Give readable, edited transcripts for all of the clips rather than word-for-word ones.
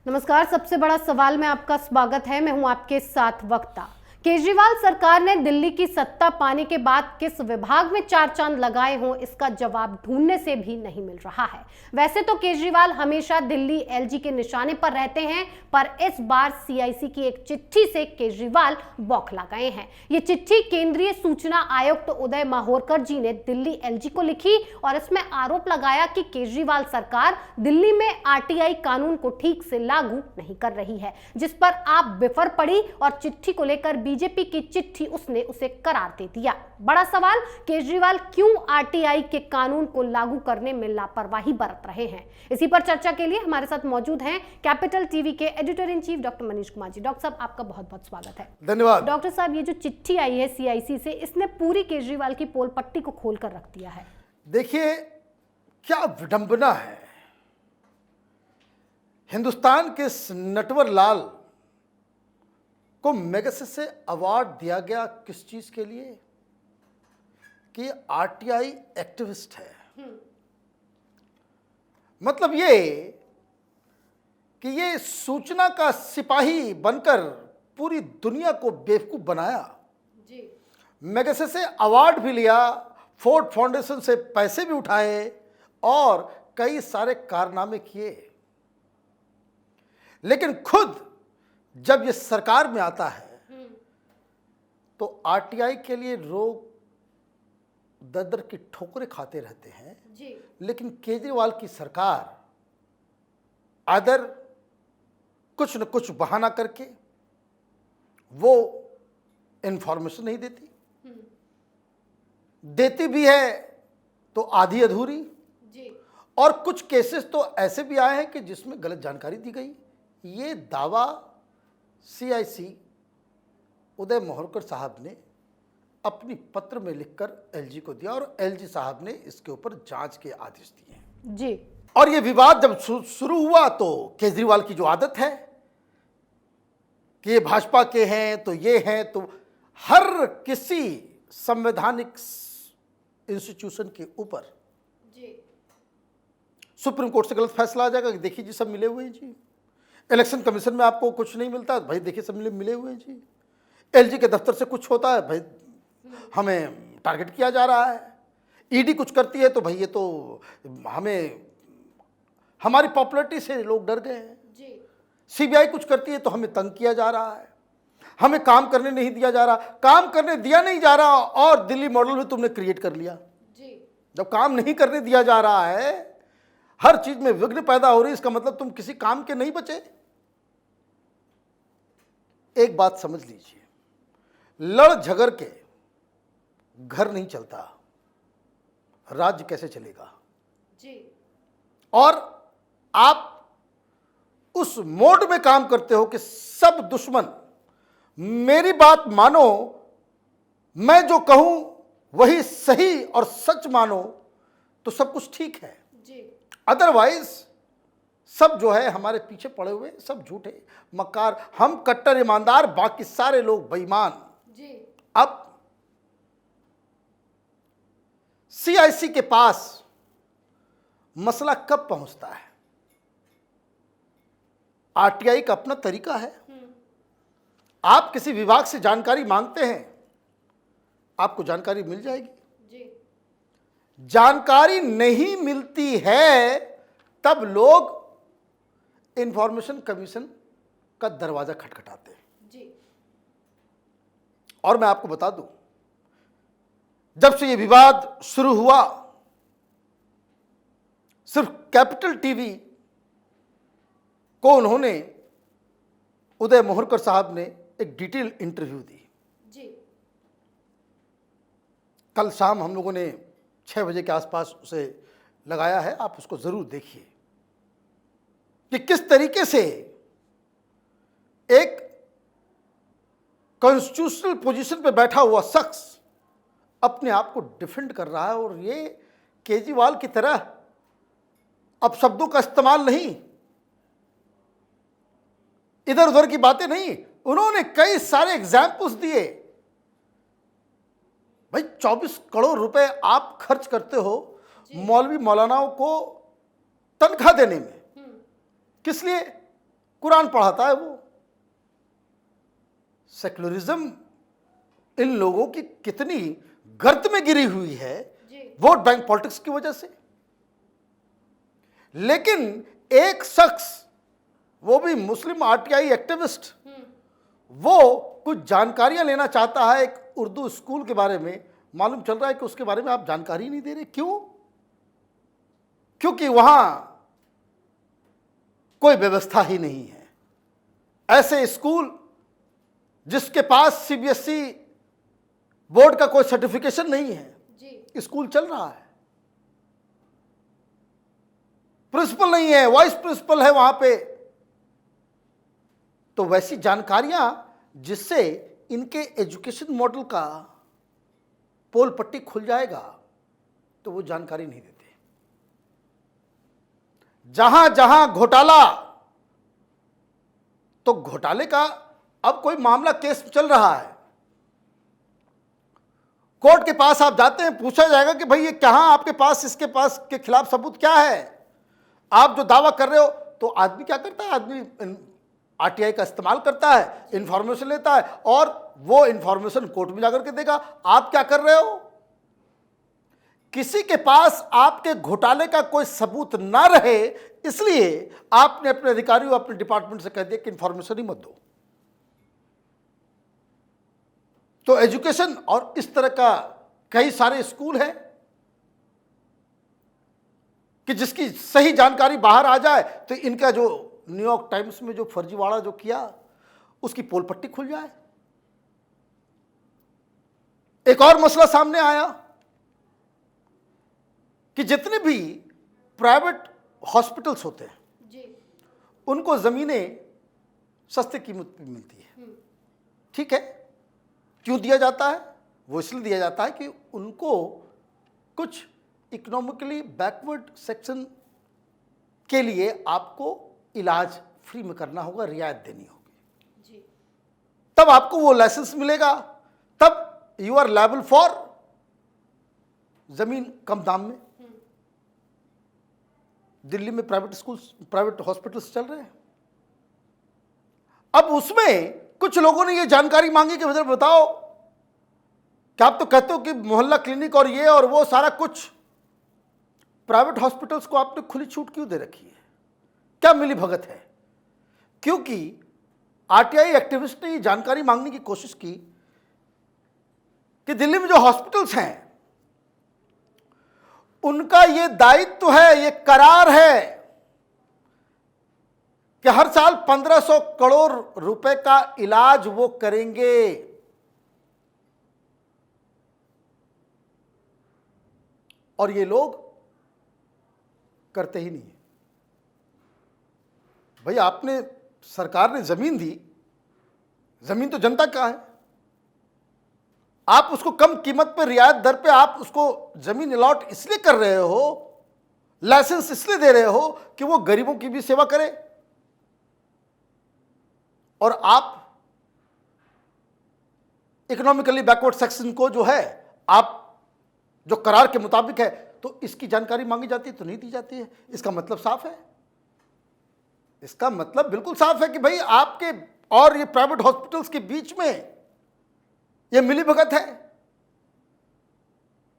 नमस्कार। सबसे बड़ा सवाल में आपका स्वागत है। मैं हूं आपके साथ वक्ता। केजरीवाल सरकार ने दिल्ली की सत्ता पाने के बाद किस विभाग में चार चांद लगाए हों, इसका जवाब ढूंढने से भी नहीं मिल रहा है। वैसे तो केजरीवाल हमेशा दिल्ली एलजी के निशाने पर रहते हैं, पर इस बार सीआईसी की एक चिट्ठी से केजरीवाल बौखला गए हैं। ये चिट्ठी केंद्रीय सूचना आयुक्त उदय माहोरकर जी ने दिल्ली एलजी को लिखी और इसमें आरोप लगाया कि केजरीवाल सरकार दिल्ली में आरटीआई कानून को ठीक से लागू नहीं कर रही है, जिस पर आप बिफर पड़ी और चिट्ठी को लेकर बीजेपी की चिट्ठी उसने उसे करार दे दिया। बड़ा सवाल, केजरीवाल क्यों आरटीआई के कानून को लागू करने में लापरवाही बरत रहे हैं? इसी पर चर्चा के लिए हमारे साथ मौजूद हैं कैपिटल टीवी के editor in chief doctor Manish Kumar ji. Doctor साहब, आपका बहुत बहुत स्वागत है। धन्यवाद। डॉक्टर साहब, ये जो चिट्ठी आई है सीआईसी से, इसने पूरी केजरीवाल की पोल पट्टी को खोल कर रख दिया है। देखिए क्या विडंबना है। हिंदुस्तान के इस नटवर लाल को मैगसेसे अवार्ड दिया गया किस चीज के लिए? कि आरटीआई एक्टिविस्ट है। मतलब ये कि ये सूचना का सिपाही बनकर पूरी दुनिया को बेवकूफ बनाया जी। मैगसेसे अवार्ड भी लिया, फोर्ड फाउंडेशन से पैसे भी उठाए और कई सारे कारनामे किए, लेकिन खुद जब ये सरकार में आता है तो आरटीआई के लिए लोग दर दर की ठोकरें खाते रहते हैं जी। लेकिन केजरीवाल की सरकार अदर कुछ न कुछ बहाना करके वो इंफॉर्मेशन नहीं देती, देती भी है तो आधी अधूरी जी। और कुछ केसेस तो ऐसे भी आए हैं कि जिसमें गलत जानकारी दी गई। ये दावा सीआईसी उदय माहोरकर साहब ने अपनी पत्र में लिखकर एलजी को दिया और एलजी साहब ने इसके ऊपर जांच के आदेश दिए जी। और ये विवाद जब शुरू हुआ तो केजरीवाल की जो आदत है कि ये भाजपा के हैं तो ये हैं, तो हर किसी संवैधानिक इंस्टीट्यूशन के ऊपर सुप्रीम कोर्ट से गलत फैसला आ जाएगा कि देखिए जी सब मिले हुए हैं जी। इलेक्शन कमीशन में आपको कुछ नहीं मिलता, भाई देखिए सब मिले हुए हैं जी। एलजी के दफ्तर से कुछ होता है, भाई हमें टारगेट किया जा रहा है। ईडी कुछ करती है तो भाई ये तो हमें, हमारी पॉपुलैरिटी से लोग डर गए हैं जी। सीबीआई कुछ करती है तो हमें तंग किया जा रहा है, हमें काम करने नहीं दिया जा रहा। काम करने दिया नहीं जा रहा और दिल्ली मॉडल भी तुमने क्रिएट कर लिया जी। जब काम नहीं करने दिया जा रहा है, हर चीज में विघ्न पैदा हो रही, इसका मतलब तुम किसी काम के नहीं बचे। एक बात समझ लीजिए, लड़ झगड़ के घर नहीं चलता, राज्य कैसे चलेगा जी। और आप उस मोड में काम करते हो कि सब दुश्मन मेरी बात मानो, मैं जो कहूं वही सही और सच मानो तो सब कुछ ठीक है जी। अदरवाइज सब जो है हमारे पीछे पड़े हुए, सब झूठे मक्कार, हम कट्टर ईमानदार, बाकी सारे लोग बेईमान जी। अब सीआईसी के पास मसला कब पहुंचता है? आरटीआई का अपना तरीका है। आप किसी विभाग से जानकारी मांगते हैं, आपको जानकारी मिल जाएगी जी। जानकारी नहीं मिलती है तब लोग इंफॉर्मेशन कमीशन का दरवाजा खटखटाते हैं जी। और मैं आपको बता दूं, जब से ये विवाद शुरू हुआ, सिर्फ कैपिटल टीवी को उन्होंने, उदय माहोरकर साहब ने एक डिटेल इंटरव्यू दी जी। कल शाम हम लोगों ने 6 बजे के आसपास उसे लगाया है, आप उसको जरूर देखिए कि किस तरीके से एक कॉन्स्टिट्यूशनल पोजीशन पे बैठा हुआ शख्स अपने आप को डिफेंड कर रहा है। और ये केजरीवाल की तरह अब शब्दों का इस्तेमाल नहीं, इधर उधर की बातें नहीं, उन्होंने कई सारे एग्जाम्पल्स दिए। भाई 24 करोड़ रुपए आप खर्च करते हो मौलवी मौलानाओं को तनख्वाह देने में, किस लिए? कुरान पढ़ाता है वो। सेक्युलरिज्म इन लोगों की कितनी गर्त में गिरी हुई है वोट बैंक पॉलिटिक्स की वजह से। लेकिन एक शख्स, वो भी मुस्लिम आरटीआई एक्टिविस्ट, वो कुछ जानकारियां लेना चाहता है एक उर्दू स्कूल के बारे में। मालूम चल रहा है कि उसके बारे में आप जानकारी नहीं दे रहे। क्यों? क्योंकि वहां कोई व्यवस्था ही नहीं है। ऐसे स्कूल जिसके पास सीबीएसई बोर्ड का कोई सर्टिफिकेशन नहीं है, स्कूल चल रहा है, प्रिंसिपल नहीं है, वाइस प्रिंसिपल है वहां पे। तो वैसी जानकारियां जिससे इनके एजुकेशन मॉडल का पोल पट्टी खुल जाएगा, तो वो जानकारी नहीं देते। जहां जहां घोटाला, तो घोटाले का अब कोई मामला केस चल रहा है, कोर्ट के पास आप जाते हैं, पूछा जाएगा कि भाई ये कहां आपके पास, इसके पास के खिलाफ सबूत क्या है, आप जो दावा कर रहे हो। तो आदमी क्या करता है? आदमी आरटीआई का इस्तेमाल करता है, इंफॉर्मेशन लेता है और वो इंफॉर्मेशन कोर्ट में जाकर के देगा। आप क्या कर रहे हो? किसी के पास आपके घोटाले का कोई सबूत ना रहे, इसलिए आपने अपने अधिकारियों, अपने डिपार्टमेंट से कह दिया कि इंफॉर्मेशन ही मत दो। तो एजुकेशन और इस तरह का कई सारे स्कूल हैं कि जिसकी सही जानकारी बाहर आ जाए तो इनका जो न्यूयॉर्क टाइम्स में जो फर्जीवाड़ा जो किया, उसकी पोल पट्टी खुल जाए। एक और मसला सामने आया कि जितने भी प्राइवेट हॉस्पिटल्स होते हैं उनको जमीनें सस्ते कीमत पर मिलती है। ठीक है, क्यों दिया जाता है? वो इसलिए दिया जाता है कि उनको कुछ इकोनॉमिकली बैकवर्ड सेक्शन के लिए आपको इलाज फ्री में करना होगा, रियायत देनी होगी, तब आपको वो लाइसेंस मिलेगा, तब यू आर लायबल फॉर जमीन कम दाम में। दिल्ली में प्राइवेट स्कूल्स, प्राइवेट हॉस्पिटल्स चल रहे हैं। अब उसमें कुछ लोगों ने ये जानकारी मांगी कि मुझे बताओ कि आप तो कहते हो कि मोहल्ला क्लिनिक और ये और वो सारा कुछ, प्राइवेट हॉस्पिटल्स को आपने खुली छूट क्यों दे रखी है? क्या मिली भगत है? क्योंकि आरटीआई एक्टिविस्ट ने ये जानकारी मांगने की कोशिश की कि दिल्ली में जो हॉस्पिटल्स हैं उनका ये दायित्व है, ये करार है कि हर साल 1500 करोड़ रुपए का इलाज वो करेंगे। और ये लोग करते ही नहीं है। भाई आपने, सरकार ने जमीन दी, जमीन तो जनता का है, आप उसको कम कीमत पे, रियायत दर पे आप उसको जमीन अलॉट इसलिए कर रहे हो, लाइसेंस इसलिए दे रहे हो कि वो गरीबों की भी सेवा करे। और आप इकोनॉमिकली बैकवर्ड सेक्शन को जो है, आप जो करार के मुताबिक है, तो इसकी जानकारी मांगी जाती है तो नहीं दी जाती है। इसका मतलब साफ है, इसका मतलब बिल्कुल साफ है कि भाई आपके और ये प्राइवेट हॉस्पिटल्स के बीच में ये मिली भगत है।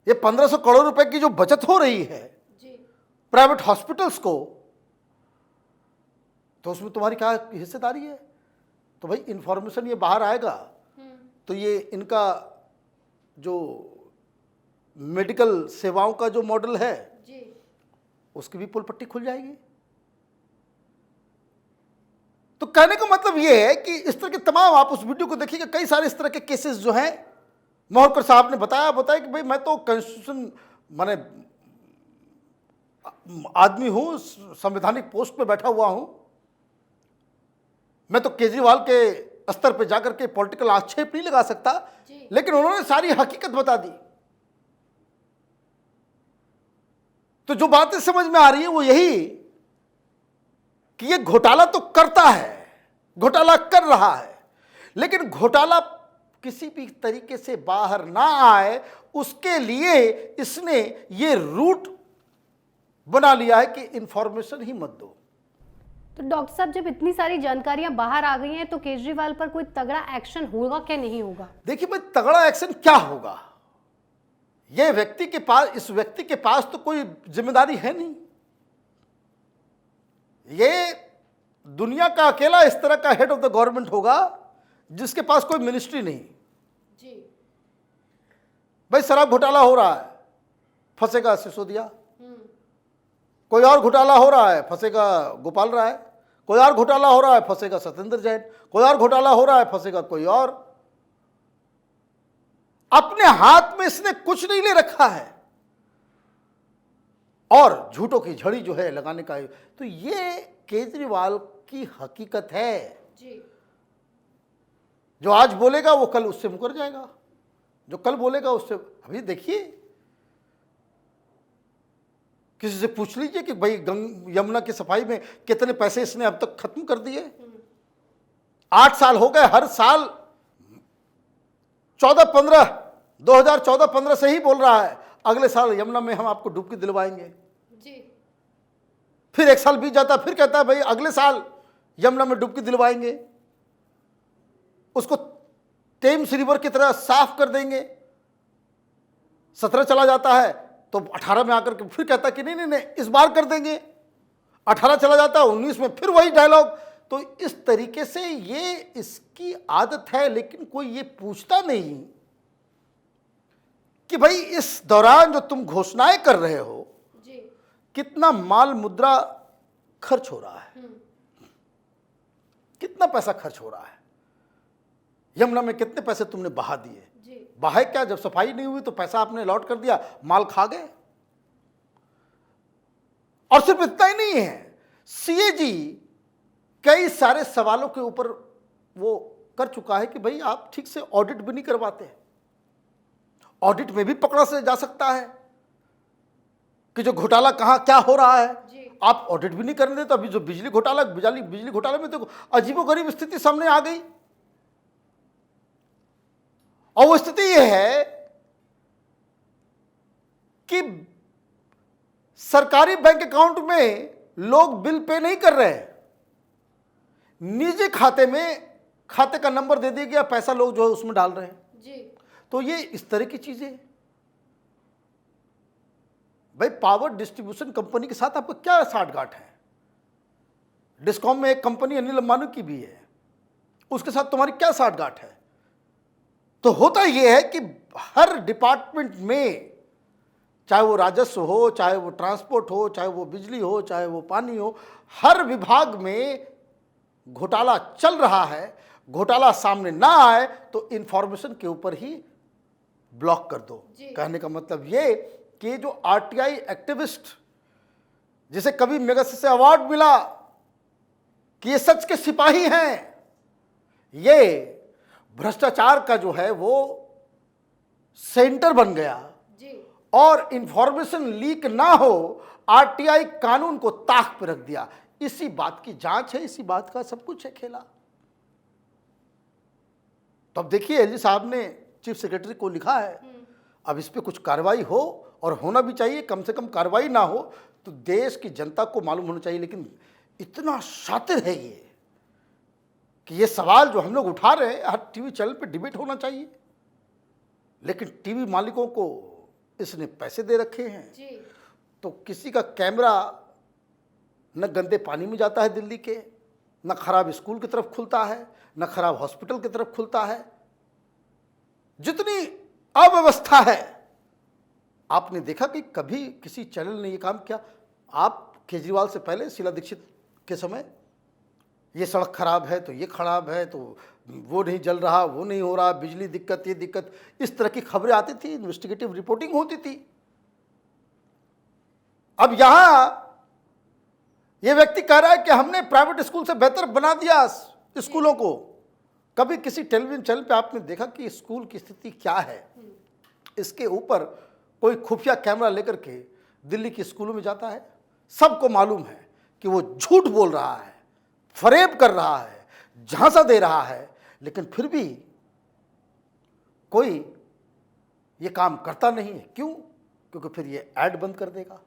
ये 1500 करोड़ रुपए की जो बचत हो रही है प्राइवेट हॉस्पिटल्स को, तो उसमें तुम्हारी क्या हिस्सेदारी है? तो भाई इंफॉर्मेशन ये बाहर आएगा तो ये इनका जो मेडिकल सेवाओं का जो मॉडल है उसकी भी पोल पट्टी खुल जाएगी। तो कहने का मतलब यह है कि इस तरह के तमाम, आप उस वीडियो को देखिएगा, कई सारे इस तरह के केसेस जो हैं, मोहरकर साहब ने बताया कि भाई मैं तो कॉन्स्टिट्यूशन माने आदमी हूं, संवैधानिक पोस्ट पे बैठा हुआ हूं, मैं तो केजरीवाल के स्तर पे जाकर के पॉलिटिकल आक्षेप नहीं लगा सकता, लेकिन उन्होंने सारी हकीकत बता दी। तो जो बातें समझ में आ रही है वो यही कि ये घोटाला तो करता है, घोटाला कर रहा है, लेकिन घोटाला किसी भी तरीके से बाहर ना आए उसके लिए इसने ये रूट बना लिया है कि इंफॉर्मेशन ही मत दो। तो डॉक्टर साहब, जब इतनी सारी जानकारियां बाहर आ गई हैं तो केजरीवाल पर कोई तगड़ा एक्शन होगा क्या, नहीं होगा? देखिए भाई, तगड़ा एक्शन क्या होगा? ये व्यक्ति के पास, इस व्यक्ति के पास तो कोई जिम्मेदारी है नहीं। ये दुनिया का अकेला इस तरह का हेड ऑफ द गवर्नमेंट होगा जिसके पास कोई मिनिस्ट्री नहीं। जी। भाई शराब घोटाला हो रहा है, फंसेगा सिसोदिया। कोई और घोटाला हो रहा है, फंसेगा गोपाल राय। कोई और घोटाला हो रहा है, फंसेगा सत्येंद्र जैन। कोई और घोटाला हो रहा है, फंसेगा कोई और। अपने हाथ में इसने कुछ नहीं ले रखा है और झूठों की झड़ी जो है लगाने का। तो ये केजरीवाल की हकीकत है। जी। जो आज बोलेगा वो कल उससे मुकर जाएगा, जो कल बोलेगा उससे। अभी देखिए, किसी से पूछ लीजिए कि भाई यमुना की सफाई में कितने पैसे इसने अब तक खत्म कर दिए। 8 साल हो गए, हर साल 2014-15 से ही बोल रहा है अगले साल यमुना में हम आपको डुबकी दिलवाएंगे। जी। फिर 1 साल बीत जाता, फिर कहता है भाई अगले साल यमुना में डुबकी दिलवाएंगे, उसको टेम्स रिवर की तरह साफ कर देंगे। 17 चला जाता है तो 18 में आकर के फिर कहता है कि नहीं नहीं नहीं इस बार कर देंगे। 18 चला जाता है, 19 में फिर वही डायलॉग। तो इस तरीके से ये इसकी आदत है। लेकिन कोई ये पूछता नहीं कि भाई इस दौरान जो तुम घोषणाएं कर रहे हो, जी, कितना माल मुद्रा खर्च हो रहा है, कितना पैसा खर्च हो रहा है, यमुना में कितने पैसे तुमने बहा दिए। बहाए क्या? जब सफाई नहीं हुई तो पैसा आपने लॉट कर दिया, माल खा गए। और सिर्फ इतना ही नहीं है, सीएजी कई सारे सवालों के ऊपर वो कर चुका है कि भाई आप ठीक से ऑडिट भी नहीं करवाते। ऑडिट में भी पकड़ा से जा सकता है कि जो घोटाला कहां क्या हो रहा है, आप ऑडिट भी नहीं करने देते। अभी जो बिजली घोटाला में तो अजीबोगरीब स्थिति सामने आ गई। और वो स्थिति यह है कि सरकारी बैंक अकाउंट में लोग बिल पे नहीं कर रहे हैं, निजी खाते में खाते का नंबर दे दिया गया, पैसा लोग जो है उसमें डाल रहे हैं। जी। तो ये इस तरह की चीजें। भाई पावर डिस्ट्रीब्यूशन कंपनी के साथ आपका क्या साठगांठ है? डिस्कॉम में एक कंपनी अनिल अंबानी की भी है, उसके साथ तुम्हारी क्या साठगांठ है? तो होता यह है कि हर डिपार्टमेंट में, चाहे वो राजस्व हो, चाहे वो ट्रांसपोर्ट हो, चाहे वो बिजली हो, चाहे वो पानी हो, हर विभाग में घोटाला चल रहा है। घोटाला सामने ना आए तो इंफॉर्मेशन के ऊपर ही ब्लॉक कर दो। कहने का मतलब ये कि जो आरटीआई एक्टिविस्ट, जिसे कभी मेगासेसे से अवार्ड मिला कि ये सच के सिपाही हैं, ये भ्रष्टाचार का जो है वो सेंटर बन गया। जी। और इंफॉर्मेशन लीक ना हो, आरटीआई कानून को ताक पर रख दिया। इसी बात की जांच है, इसी बात का सब कुछ है खेला। तो अब देखिए, एलजी साहब ने चीफ सेक्रेटरी को लिखा है, अब इस पे कुछ कार्रवाई हो, और होना भी चाहिए। कम से कम कार्रवाई ना हो तो देश की जनता को मालूम होना चाहिए। लेकिन इतना शातिर है ये कि ये सवाल जो हम लोग उठा रहे हैं, हर टीवी चैनल पे डिबेट होना चाहिए, लेकिन टीवी मालिकों को इसने पैसे दे रखे हैं। जी। तो किसी का कैमरा न गंदे पानी में जाता है दिल्ली के, न खराब स्कूल की तरफ खुलता है, न खराब हॉस्पिटल की तरफ खुलता है। जितनी अव्यवस्था है, आपने देखा कि कभी किसी चैनल ने ये काम किया? आप केजरीवाल से पहले शीला दीक्षित के समय ये सड़क खराब है तो ये खराब है, तो वो नहीं जल रहा, वो नहीं हो रहा, बिजली दिक्कत, ये दिक्कत, इस तरह की खबरें आती थी, इन्वेस्टिगेटिव रिपोर्टिंग होती थी। अब यहां ये व्यक्ति कह रहा है कि हमने प्राइवेट स्कूल से बेहतर बना दिया स्कूलों को। कभी किसी टेलीविजन चैनल पे आपने देखा कि स्कूल की स्थिति क्या है? इसके ऊपर कोई खुफिया कैमरा लेकर के दिल्ली के स्कूलों में जाता है। सबको मालूम है कि वो झूठ बोल रहा है, फरेब कर रहा है, झांसा दे रहा है, लेकिन फिर भी कोई ये काम करता नहीं है। क्यों? क्योंकि फिर ये ऐड बंद कर देगा।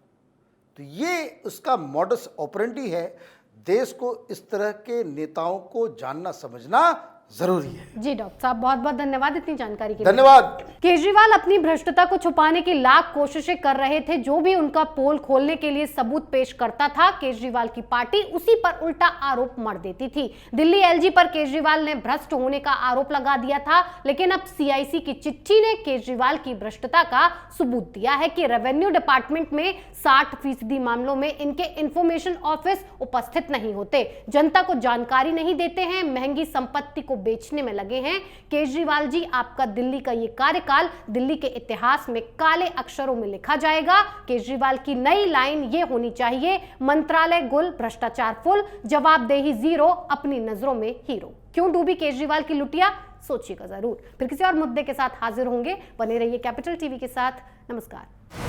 तो ये उसका मॉडस ऑपरेंडी है। देश को इस तरह के नेताओं को जानना समझना जरूरी है। जी डॉक्टर साहब, बहुत बहुत धन्यवाद इतनी जानकारी के लिए। धन्यवाद। केजरीवाल अपनी भ्रष्टता को छुपाने की लाख कोशिशें कर रहे थे। जो भी उनका पोल खोलने के लिए सबूत पेश करता था, केजरीवाल की पार्टी उसी पर उल्टा आरोप मढ़ देती थी। दिल्ली एलजी पर केजरीवाल ने भ्रष्ट होने का आरोप लगा दिया था, लेकिन अब सीआईसी की चिट्ठी ने केजरीवाल की भ्रष्टता का सबूत दिया है कि रेवेन्यू डिपार्टमेंट में 60% मामलों में इनके इंफॉर्मेशन ऑफिस उपस्थित नहीं होते, जनता को जानकारी नहीं देते हैं, महंगी संपत्ति को बेचने में लगे हैं। केजरीवाल जी, आपका दिल्ली का ये कार्यकाल दिल्ली के इतिहास में काले अक्षरों में लिखा जाएगा। केजरीवाल की नई लाइन ये होनी चाहिए, मंत्रालय गुल, भ्रष्टाचार फुल, जवाबदेही जीरो, अपनी नजरों में हीरो। क्यों डूबी केजरीवाल की लुटिया? सोचिएगा जरूर। फिर किसी और मुद्दे के साथ हाजिर होंगे। बने रहिए कैपिटल टीवी के साथ। नमस्कार।